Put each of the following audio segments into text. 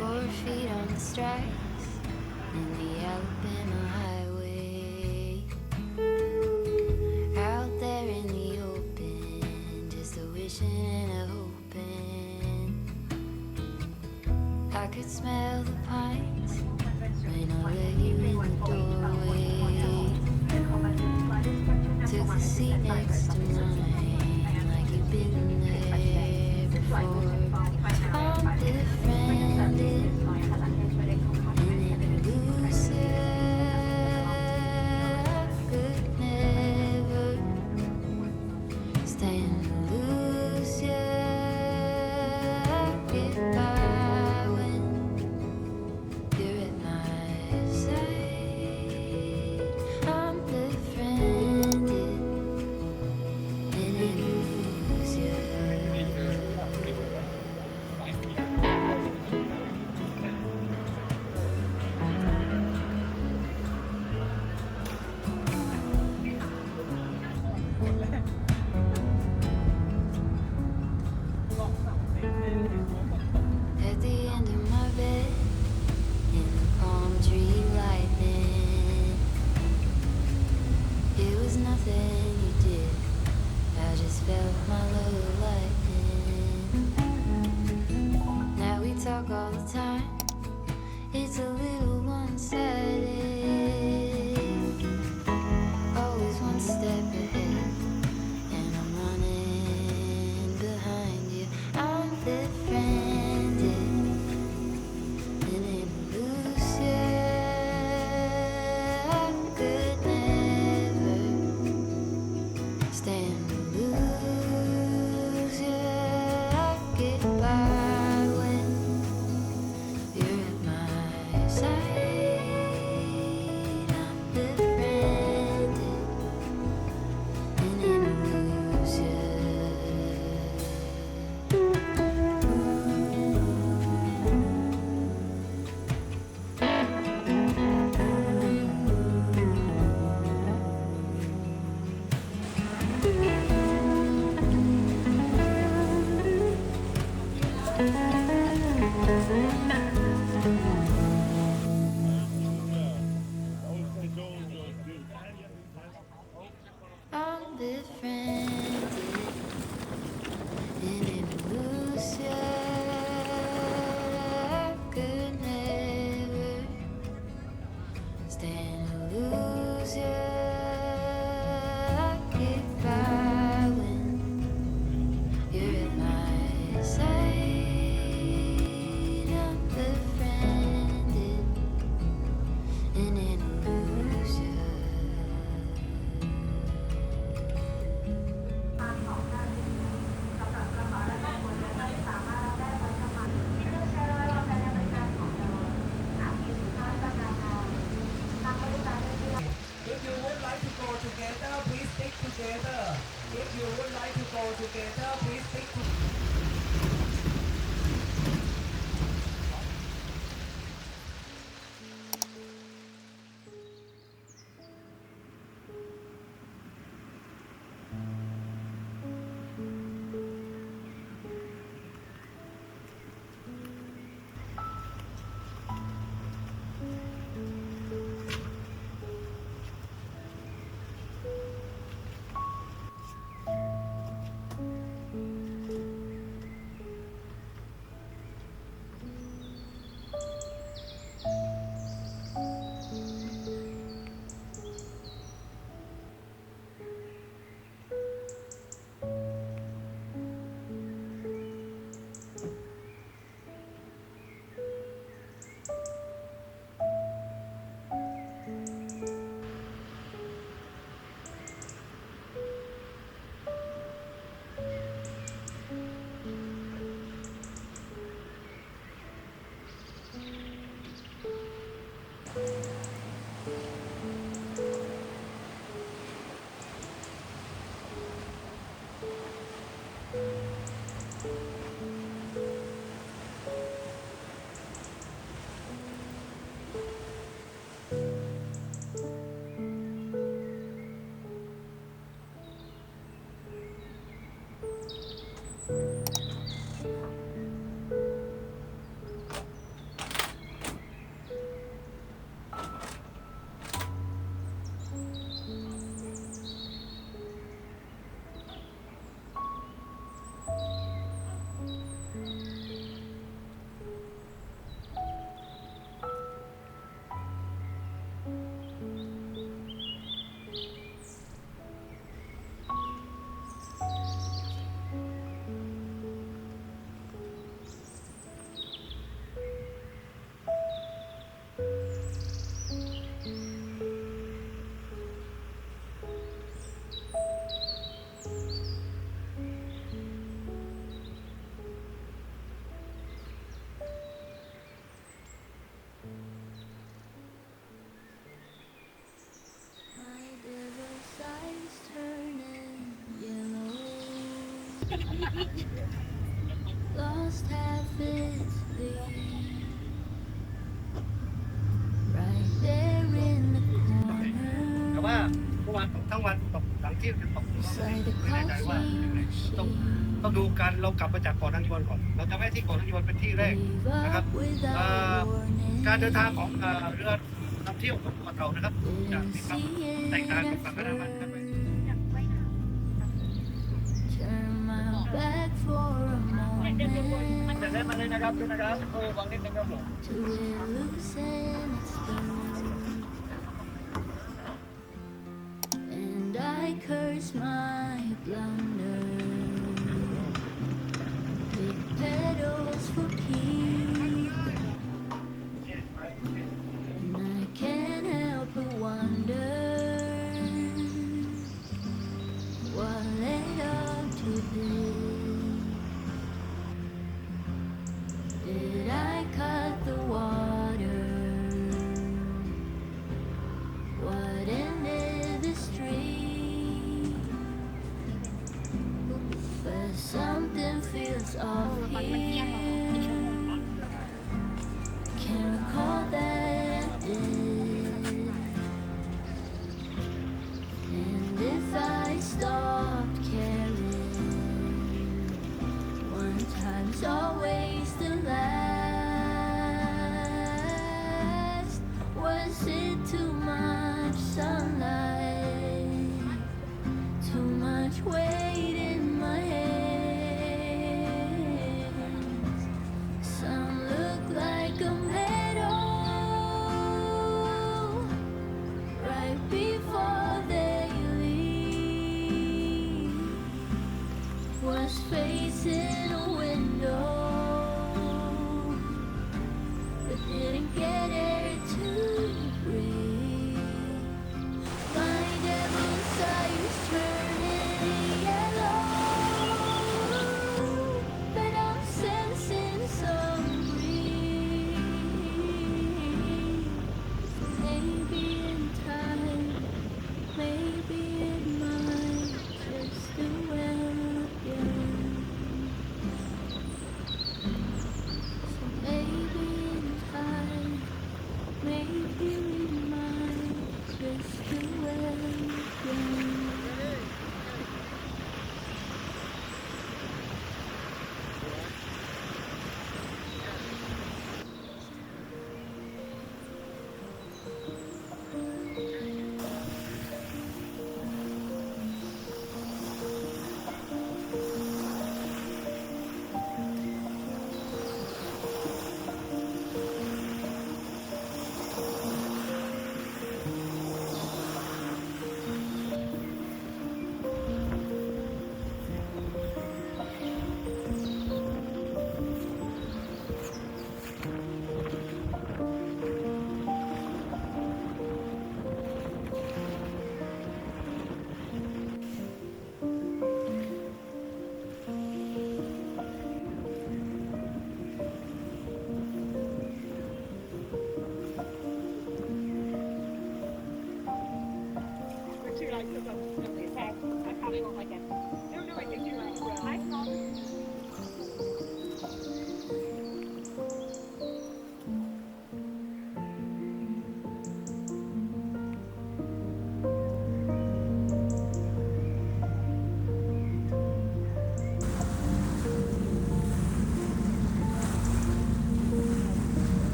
4 feet on the stripes in the Alabama highway. Out there in the open, just a wishing and a hoping. I could smell the pines when I let you in the doorway. Took the seat next to mine, like you've been there before. I'm befriended and elusive. Could never stand to lose you. Get by when you're at my side. I'm befriended and elusive. At the end of my bed, in the palm tree lightning, it was nothing you did, I just felt my love lightning. Now we talk all the time, it's a little one-sided, always one step ahead, and I'm running behind you. I'm befriended and elusive. I could never stand to lose you. I get by when you're at my side. I'm befriended and I'm befriended and elusive. Could never stand to lose you. Get by when you're at my side. I'm befriended. lost half its lead. Right there in the แต่ว่า corner, เมื่อวานตกทั้งวันตกหลังเที่ยงจะตกเราไม่ beside the แน่ใจว่ายังไง crossing ต้อง machine. ดูการเรากลับมาจากเกาะนางยวนก่อน เราจะแวะที่เกาะนางยวนเป็นที่แรก Gave นะครับ up เอ่อ without การเดินทาง warning. ของเรือนำเที่ยวของเกาะเต่านะครับจะ Didn't มีความ see แตกต่าง it กับ at ฝั่งอันดามันครับ first. Turn my back for a จะ moment เล่นมาเลยนะครับดูนะครับวางนิดนึงครับผม to let loose and explode. And I curse my blunder. Big petals for peace, and I can't help but wonder what led up to this. Did I cut the water? What ended the stream? But something feels off here.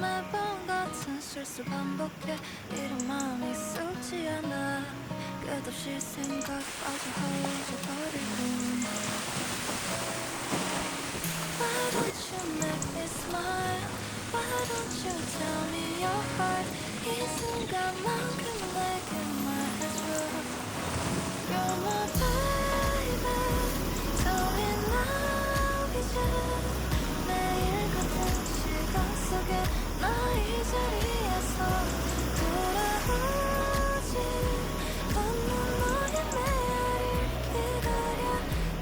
매번 같은 실수 반복해 이런 마음이 쑥지 않아 끝없이 생각 빠져 허우져버리고 Why don't you make me smile? Why don't you tell me your heart? 이 순간만큼 내게 말해줘 You're my baby Tell me now 이제 매일 같은 시간 속에 나 이 자리에서 돌아오지 않는 너의 메아리를 기다려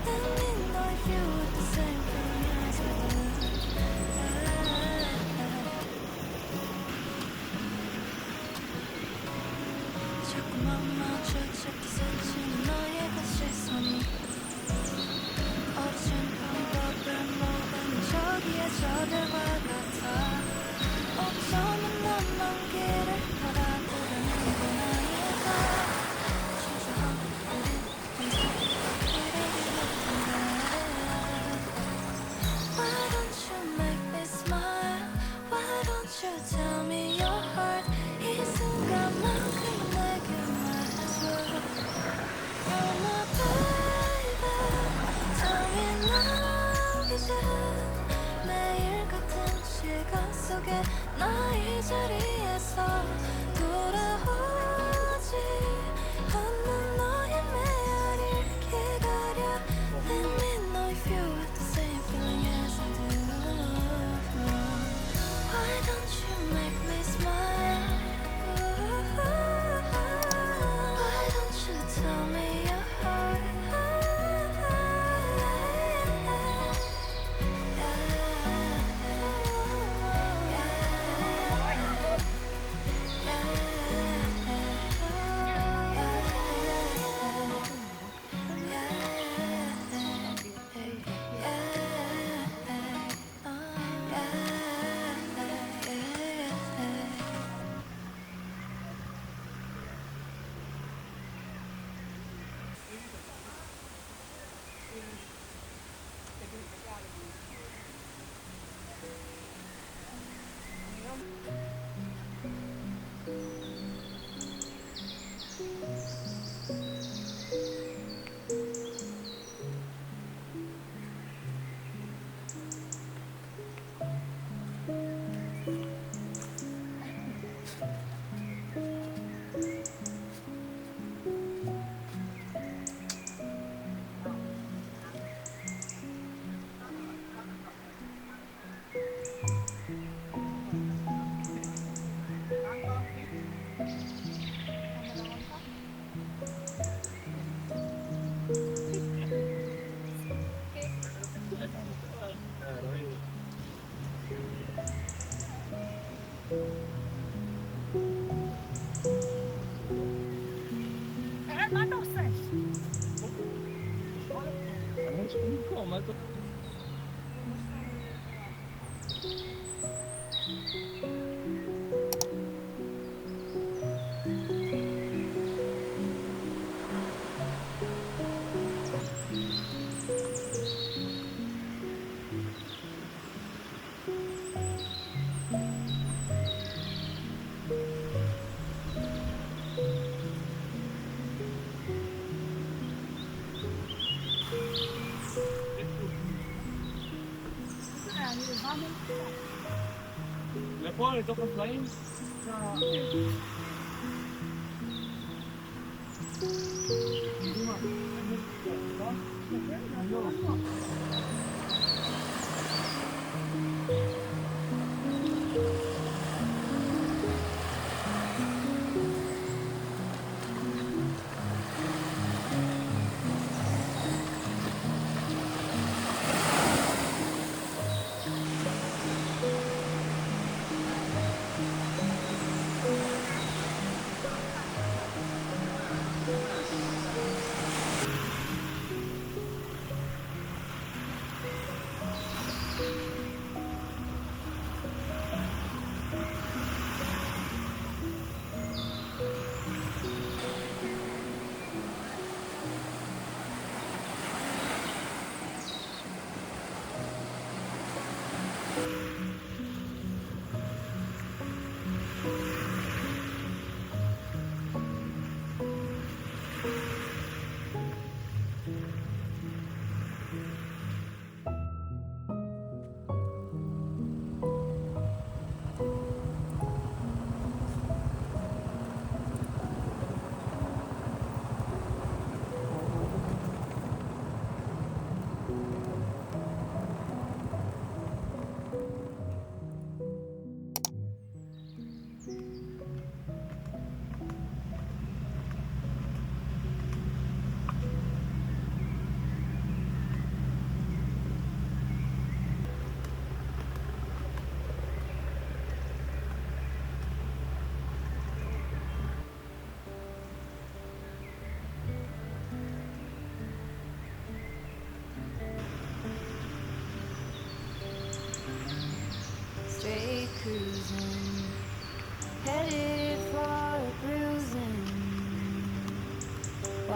Let me know if you want the same thing as I do 자꾸만 마주치게 스치는 너의 그 시선이 어린 방법을 모르는 저기에 저들과 같아 어쩌면 넌 길을 바라보려는 건 아닐까 주저하고 우린 항상 이러지 못한다 Why don't you make me smile? Why don't you tell me your heart? 이 순간만큼 내게 말해줘 You're my baby Tell me now 이제 매일 같은 시간 속에 나 이 자리에서 돌아오지 않는 너의 메아리를 기다려 Let me know if you have the same feeling as I do Why don't you make me smile? Why don't you tell me your heart? Le poi tocca flying.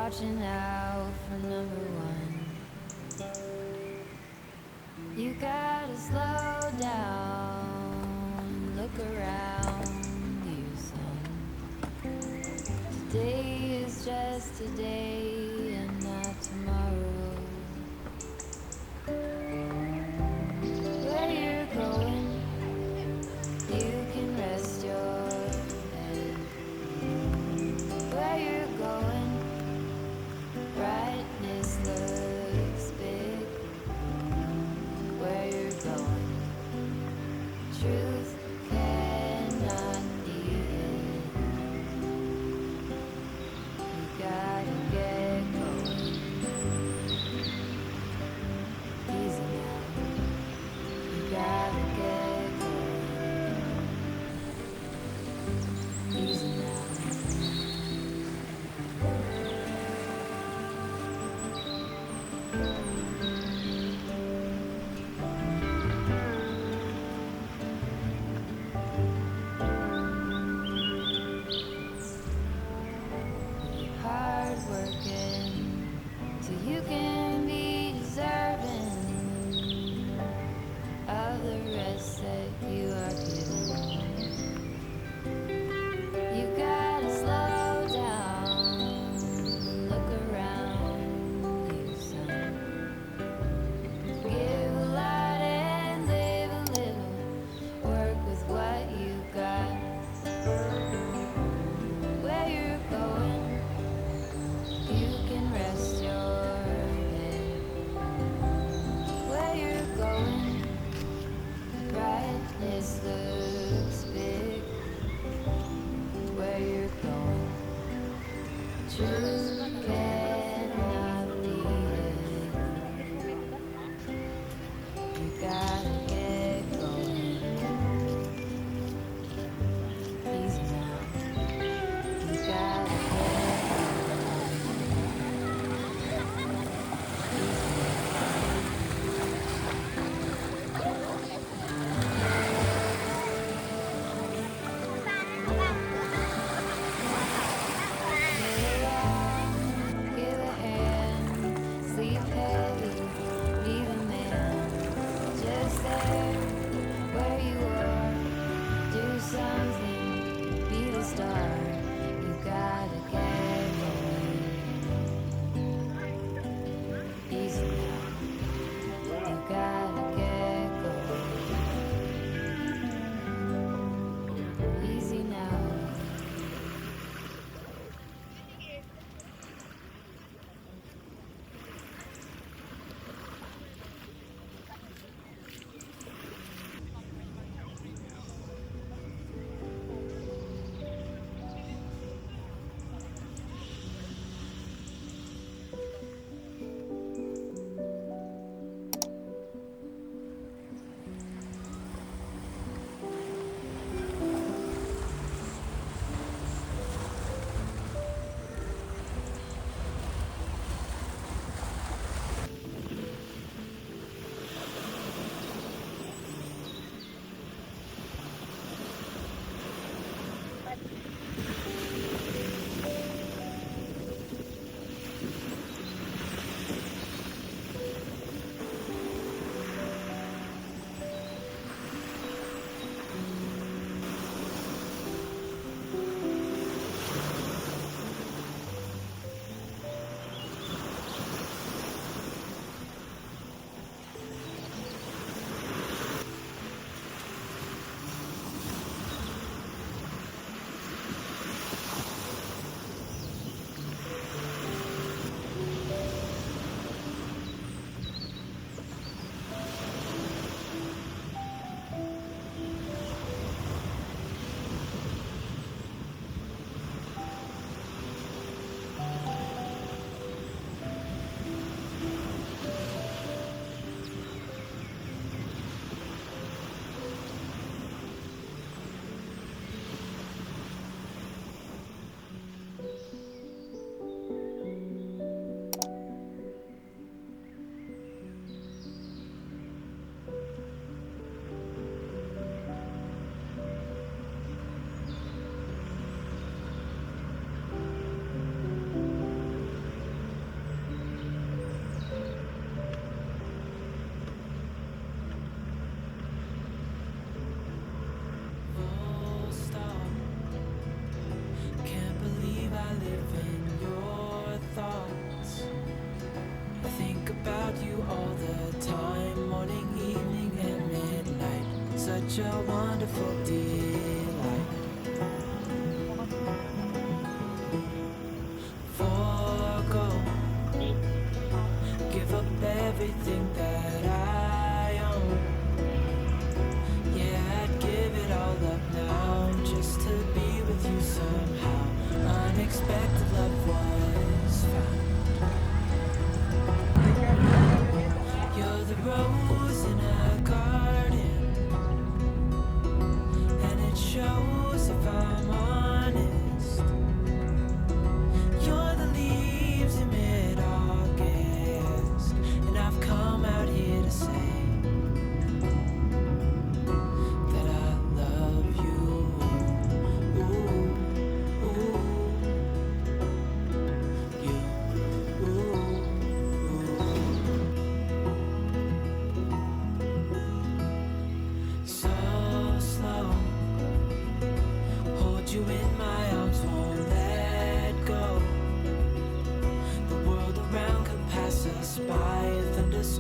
watching out for number one. You gotta slow down, look around you, son. Today is just today and not tomorrow. Where you're going, you can rest your head. Where you're going, brightness looks big. Where you're going, truth cannot be hid. You gotta get going. Easy now. You gotta get going. Easy now. Hard working so you can be deserving of the rest that you are given. You gotta slow down, look around you, son. Give a lot and live a little, work with what you got. Where you're going, you can rest your head. Where you're going, brightness looks big. Where you're going, truth cannot be hid. You gotta get going. Easy now. You gotta get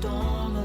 storm